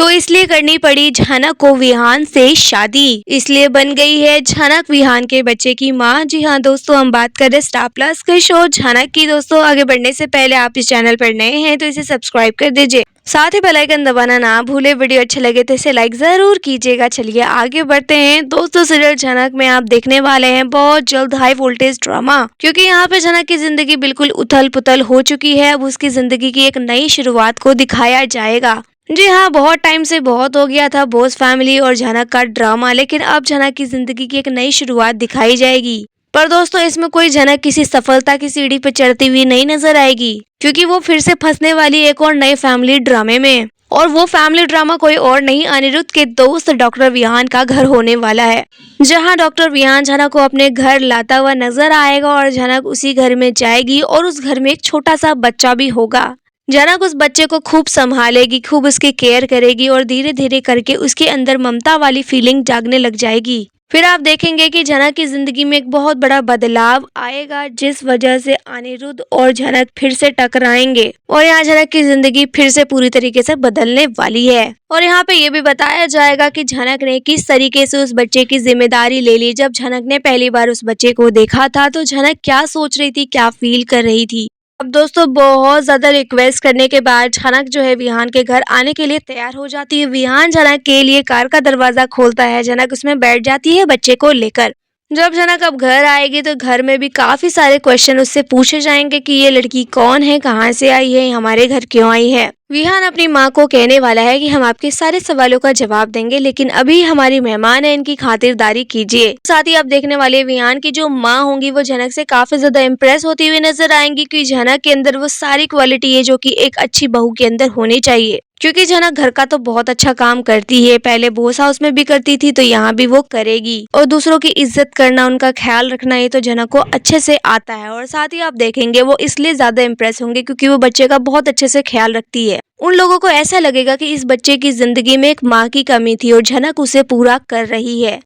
तो इसलिए करनी पड़ी झनक को विहान से शादी। इसलिए बन गई है झनक विहान के बच्चे की माँ। जी हाँ दोस्तों, हम बात कर रहे स्टार प्लस के शो झनक की। दोस्तों आगे बढ़ने से पहले आप इस चैनल पर नए हैं तो इसे सब्सक्राइब कर दीजिए, साथ ही बेल आइकन दबाना ना भूले। वीडियो अच्छा लगे तो इसे लाइक जरूर कीजिएगा। चलिए आगे बढ़ते हैं दोस्तों। सीरियल झनक में आप देखने वाले हैं बहुत जल्द हाई वोल्टेज ड्रामा, क्योंकि यहाँ पे झनक की जिंदगी बिल्कुल उथल पुथल हो चुकी है। अब उसकी जिंदगी की एक नई शुरुआत को दिखाया जाएगा। जी हाँ, बहुत टाइम से बहुत हो गया था बॉस फैमिली और झनक का ड्रामा, लेकिन अब झनक की जिंदगी की एक नई शुरुआत दिखाई जाएगी। पर दोस्तों इसमें कोई झनक किसी सफलता की सीढ़ी पर चढ़ती हुई नहीं नजर आएगी, क्योंकि वो फिर से फंसने वाली एक और नए फैमिली ड्रामे में। और वो फैमिली ड्रामा कोई और नहीं, अनिरुद्ध के दोस्त डॉक्टर विहान का घर होने वाला है, जहां डॉक्टर विहान झनक को अपने घर लाता हुआ नजर आएगा और झनक उसी घर में जाएगी और उस घर में एक छोटा सा बच्चा भी होगा। झनक उस बच्चे को खूब संभालेगी, खूब उसकी केयर करेगी और धीरे धीरे करके उसके अंदर ममता वाली फीलिंग जागने लग जाएगी। फिर आप देखेंगे कि झनक की जिंदगी में एक बहुत बड़ा बदलाव आएगा, जिस वजह से अनिरुद्ध और झनक फिर से टकराएंगे और यहाँ झनक की जिंदगी फिर से पूरी तरीके से बदलने वाली है। और यहाँ पे ये भी बताया जाएगा कि झनक ने किस तरीके से उस बच्चे की जिम्मेदारी ले ली। जब झनक ने पहली बार उस बच्चे को देखा था तो झनक क्या सोच रही थी, क्या फील कर रही थी। अब दोस्तों बहुत ज्यादा रिक्वेस्ट करने के बाद झनक जो है विहान के घर आने के लिए तैयार हो जाती है। विहान झनक के लिए कार का दरवाजा खोलता है, झनक उसमें बैठ जाती है बच्चे को लेकर। जब झनक अब घर आएगी तो घर में भी काफी सारे क्वेश्चन उससे पूछे जाएंगे कि ये लड़की कौन है, कहाँ से आई है, हमारे घर क्यों आई है। विहान अपनी माँ को कहने वाला है कि हम आपके सारे सवालों का जवाब देंगे, लेकिन अभी हमारी मेहमान है, इनकी खातिरदारी कीजिए। साथ ही आप देखने वाले विहान की जो माँ होंगी वो झनक से काफी ज्यादा इम्प्रेस होती हुई नजर आएंगी कि झनक के अंदर वो सारी क्वालिटी है जो कि एक अच्छी बहू के अंदर होनी चाहिए। क्योंकि झनक घर का तो बहुत अच्छा काम करती है, पहले बोस हाउस में भी करती थी तो यहाँ भी वो करेगी। और दूसरों की इज्जत करना, उनका ख्याल रखना ये तो झनक को अच्छे से आता है। और साथ ही आप देखेंगे वो इसलिए ज्यादा इम्प्रेस होंगे क्योंकि वो बच्चे का बहुत अच्छे से ख्याल रखती है। उन लोगों को ऐसा लगेगा कि इस बच्चे की जिंदगी में एक माँ की कमी थी और झनक उसे पूरा कर रही है।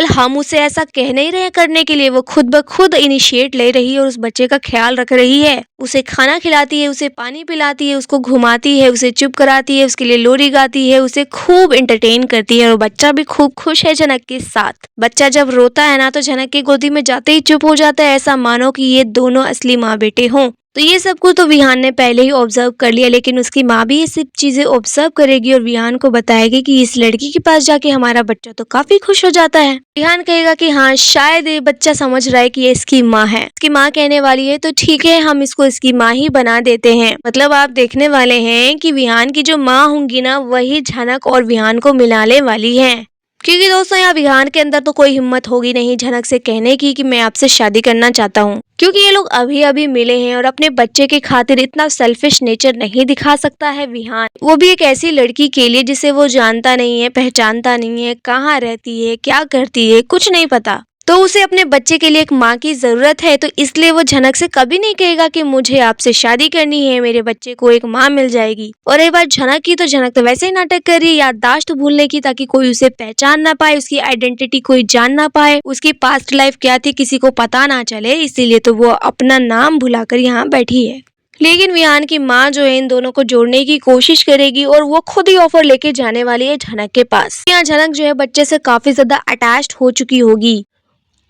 हम उसे ऐसा कह नहीं रहे करने के लिए, वो खुद ब खुद इनिशिएट ले रही है और उस बच्चे का ख्याल रख रही है। उसे खाना खिलाती है, उसे पानी पिलाती है, उसको घुमाती है, उसे चुप कराती है, उसके लिए लोरी गाती है, उसे खूब एंटरटेन करती है और बच्चा भी खूब खुश है झनक के साथ। बच्चा जब रोता है ना तो झनक की गोदी में जाते ही चुप हो जाता है, ऐसा मानो कि ये दोनों असली माँ बेटे हों। तो ये सब कुछ तो विहान ने पहले ही ऑब्जर्व कर लिया, लेकिन उसकी माँ भी ये सब चीजें ऑब्जर्व करेगी और विहान को बताएगी कि इस लड़की के पास जाके हमारा बच्चा तो काफी खुश हो जाता है। विहान कहेगा कि हाँ शायद ये बच्चा समझ रहा है कि ये इसकी माँ है। इसकी माँ कहने वाली है तो ठीक है, हम इसको इसकी माँ ही बना देते हैं। मतलब आप देखने वाले हैं कि विहान की जो माँ होंगी ना वही झनक और विहान को मिलाने वाली है। क्योंकि दोस्तों यहाँ विहान के अंदर तो कोई हिम्मत होगी नहीं झनक से कहने की कि मैं आपसे शादी करना चाहता हूँ, क्योंकि ये लोग अभी अभी मिले हैं और अपने बच्चे के खातिर इतना सेल्फिश नेचर नहीं दिखा सकता है विहान, वो भी एक ऐसी लड़की के लिए जिसे वो जानता नहीं है, पहचानता नहीं है, कहाँ रहती है, क्या करती है, कुछ नहीं पता। तो उसे अपने बच्चे के लिए एक माँ की जरूरत है, तो इसलिए वो झनक से कभी नहीं कहेगा कि मुझे आपसे शादी करनी है, मेरे बच्चे को एक माँ मिल जाएगी। और एक बार झनक की तो झनक तो वैसे ही नाटक कर रही है याददाश्त भूलने की, ताकि कोई उसे पहचान ना पाए, उसकी आइडेंटिटी कोई जान ना पाए, उसकी पास्ट लाइफ क्या थी किसी को पता ना चले, इसीलिए तो वो अपना नाम भुलाकर यहाँ बैठी है। लेकिन विहान की माँ जो है इन दोनों को जोड़ने की कोशिश करेगी और वो खुद ही ऑफर लेके जाने वाली है झनक के पास। यहाँ झनक जो है बच्चे से काफी ज्यादा अटैच्ड हो चुकी होगी।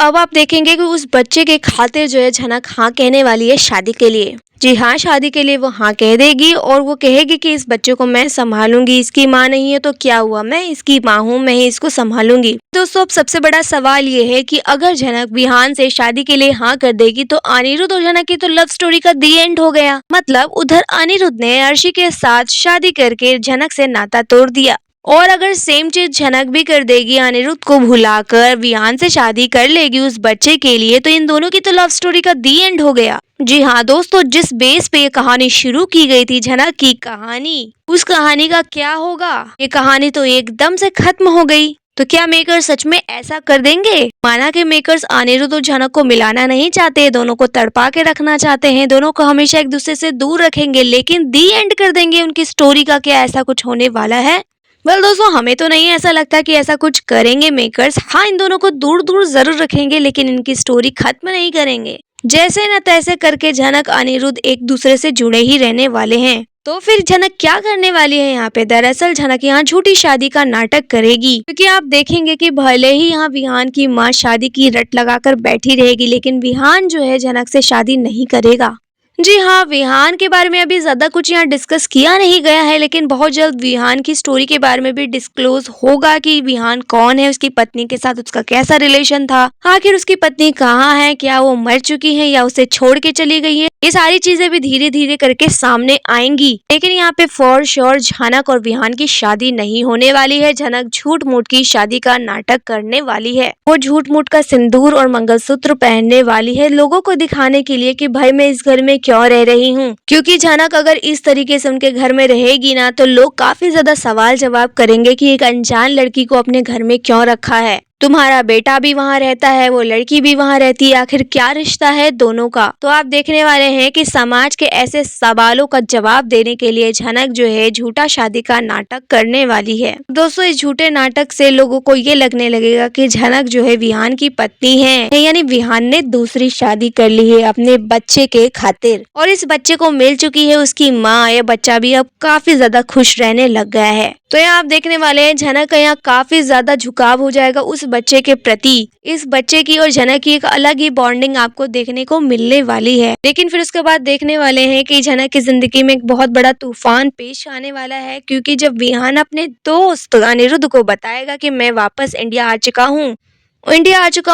अब आप देखेंगे कि उस बच्चे के खातिर जो है झनक हाँ कहने वाली है शादी के लिए। जी हाँ, शादी के लिए वो हाँ कह देगी और वो कहेगी कि इस बच्चे को मैं संभालूंगी, इसकी माँ नहीं है तो क्या हुआ, मैं इसकी माँ हूँ, मैं ही इसको संभालूंगी। दोस्तों अब सबसे बड़ा सवाल ये है कि अगर झनक विहान से शादी के लिए हाँ कर देगी तो अनिरुद्ध और झनक की तो लव स्टोरी का दी एंड हो गया। मतलब उधर अनिरुद्ध ने अर्शी के साथ शादी करके झनक से नाता तोड़ दिया, और अगर सेम चीज झनक भी कर देगी, अनिरुद्ध को भुलाकर विहान से शादी कर लेगी उस बच्चे के लिए, तो इन दोनों की तो लव स्टोरी का दी एंड हो गया। जी हाँ दोस्तों, जिस बेस पे ये कहानी शुरू की गई थी झनक की कहानी, उस कहानी का क्या होगा? ये कहानी तो एकदम से खत्म हो गई। तो क्या मेकर्स सच में ऐसा कर देंगे? माना कि मेकर्स अनिरुद्ध और झनक को मिलाना नहीं चाहते, दोनों को तड़पा के रखना चाहते हैं, दोनों को हमेशा एक दूसरे से दूर रखेंगे, लेकिन दी एंड कर देंगे उनकी स्टोरी का। क्या ऐसा कुछ होने वाला है? दोस्तों हमें तो नहीं ऐसा लगता कि ऐसा कुछ करेंगे मेकर्स। हाँ, इन दोनों को दूर दूर जरूर रखेंगे, लेकिन इनकी स्टोरी खत्म नहीं करेंगे। जैसे न तैसे करके झनक अनिरुद्ध एक दूसरे से जुड़े ही रहने वाले हैं। तो फिर झनक क्या करने वाली है यहाँ पे? दरअसल झनक यहाँ झूठी शादी का नाटक करेगी, क्योंकि आप देखेंगे कि भले ही यहाँ विहान की माँ शादी की रट लगाकर बैठी रहेगी, लेकिन विहान जो है झनक से शादी नहीं करेगा। जी हाँ, विहान के बारे में अभी ज्यादा कुछ यहाँ डिस्कस किया नहीं गया है, लेकिन बहुत जल्द विहान की स्टोरी के बारे में भी डिस्क्लोज होगा कि विहान कौन है, उसकी पत्नी के साथ उसका कैसा रिलेशन था, आखिर उसकी पत्नी कहाँ है, क्या वो मर चुकी है या उसे छोड़ के चली गई है। ये सारी चीजें भी धीरे धीरे करके सामने आएंगी, लेकिन यहाँ पे फॉर श्योर झनक और विहान की शादी नहीं होने वाली है। झनक झूठ मूठ की शादी का नाटक करने वाली है। वो झूठ मूठ का सिंदूर और मंगलसूत्र पहनने वाली है, लोगों को दिखाने के लिए कि भाई मैं इस घर में क्यों रह रही हूँ। क्योंकि झनक अगर इस तरीके से उनके घर में रहेगी ना, तो लोग काफी ज्यादा सवाल जवाब करेंगे कि एक अनजान लड़की को अपने घर में क्यों रखा है, तुम्हारा बेटा भी वहाँ रहता है, वो लड़की भी वहाँ रहती है, आखिर क्या रिश्ता है दोनों का। तो आप देखने वाले हैं कि समाज के ऐसे सवालों का जवाब देने के लिए झनक जो है झूठा शादी का नाटक करने वाली है। दोस्तों, इस झूठे नाटक से लोगों को ये लगने लगेगा कि झनक जो है विहान की पत्नी है, यानी विहान ने दूसरी शादी कर ली है अपने बच्चे के खातिर, और इस बच्चे को मिल चुकी है उसकी माँ। यह बच्चा भी अब काफी ज्यादा खुश रहने लग गया है। तो यहाँ आप देखने वाले हैं झनक का यहाँ काफी ज्यादा झुकाव हो जाएगा उस बच्चे के प्रति। इस बच्चे की और झनक की एक अलग ही बॉन्डिंग आपको देखने को मिलने वाली है। लेकिन फिर उसके बाद देखने वाले हैं कि झनक की जिंदगी में एक बहुत बड़ा तूफान पेश आने वाला है, क्योंकि जब विहान अपने दोस्त अनिरुद्ध को बताएगा कि मैं वापस इंडिया आ चुका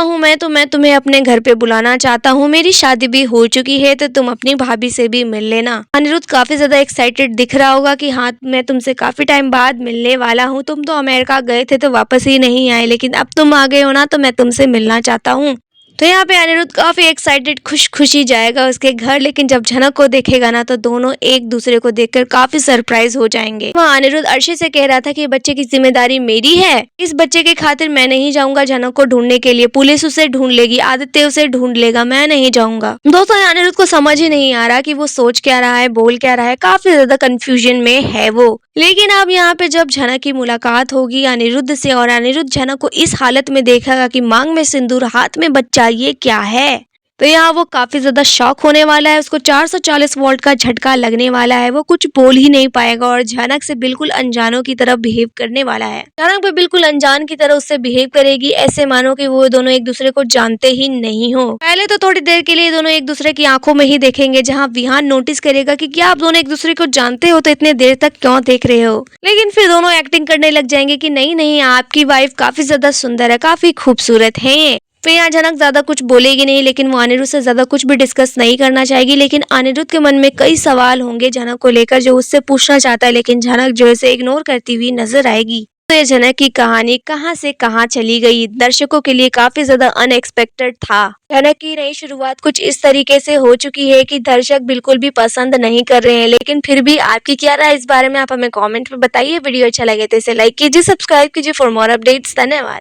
हूँ मैं, तो मैं तुम्हें अपने घर पे बुलाना चाहता हूँ, मेरी शादी भी हो चुकी है, तो तुम अपनी भाभी से भी मिल लेना। अनिरुद्ध काफी ज्यादा एक्साइटेड दिख रहा होगा कि हाँ मैं तुमसे काफी टाइम बाद मिलने वाला हूँ, तुम तो अमेरिका गए थे तो वापस ही नहीं आए, लेकिन अब तुम आ गए हो ना, तो मैं तुमसे मिलना चाहता हूँ। तो यहाँ पे अनिरुद्ध काफी एक्साइटेड खुशी जाएगा उसके घर, लेकिन जब झनक को देखेगा ना, तो दोनों एक दूसरे को देखकर काफी सरप्राइज हो जाएंगे। वहाँ अनिरुद्ध अर्शी से कह रहा था कि बच्चे की जिम्मेदारी मेरी है, इस बच्चे के खातिर मैं नहीं जाऊंगा झनक को ढूंढने के लिए, पुलिस उसे ढूंढ लेगी, आदित्य उसे ढूंढ लेगा, मैं नहीं जाऊंगा। दोस्तों, अनिरुद्ध को समझ ही नहीं आ रहा कि वो सोच क्या रहा है, बोल क्या रहा है, काफी ज्यादा कंफ्यूजन में है वो। लेकिन अब यहाँ पे जब झनक की मुलाकात होगी अनिरुद्ध से, और अनिरुद्ध झनक को इस हालत में देखेगा कि मांग में सिंदूर हाथ में बच्चा, ये क्या है, तो यहाँ वो काफी ज्यादा शॉक होने वाला है। उसको 440 वोल्ट का झटका लगने वाला है, वो कुछ बोल ही नहीं पाएगा और झनक से बिल्कुल अनजानों की तरह बिहेव करने वाला है। झनक भी बिल्कुल अनजान की तरह उससे बिहेव करेगी, ऐसे मानो कि वो दोनों एक दूसरे को जानते ही नहीं हो। पहले तो थोड़ी देर के लिए दोनों एक दूसरे की आंखों में ही देखेंगे, जहाँ विहान नोटिस करेगा कि क्या आप दोनों एक दूसरे को जानते हो, तो इतने देर तक क्यों देख रहे हो। लेकिन फिर दोनों एक्टिंग करने लग जाएंगे कि नहीं आपकी वाइफ काफी ज्यादा सुंदर है, काफी खूबसूरत है ये। फिर यहाँ झनक ज्यादा कुछ बोलेगी नहीं, लेकिन वो अनिरुद्ध से ज्यादा कुछ भी डिस्कस नहीं करना चाहेगी। लेकिन अनिरुद्ध के मन में कई सवाल होंगे झनक को लेकर, जो उससे पूछना चाहता है, लेकिन झनक जो है इग्नोर करती हुई नजर आएगी। तो ये झनक की कहानी कहाँ से कहाँ चली गई, दर्शकों के लिए काफी ज्यादा अनएक्सपेक्टेड था। झनक की नई शुरुआत कुछ इस तरीके से हो चुकी है कि दर्शक बिल्कुल भी पसंद नहीं कर रहे हैं, लेकिन फिर भी आपकी क्या राय इस बारे में आप हमें कमेंट में बताइए। वीडियो अच्छा लगे तो इसे लाइक कीजिए, सब्सक्राइब कीजिए फॉर मोर अपडेट्स। धन्यवाद।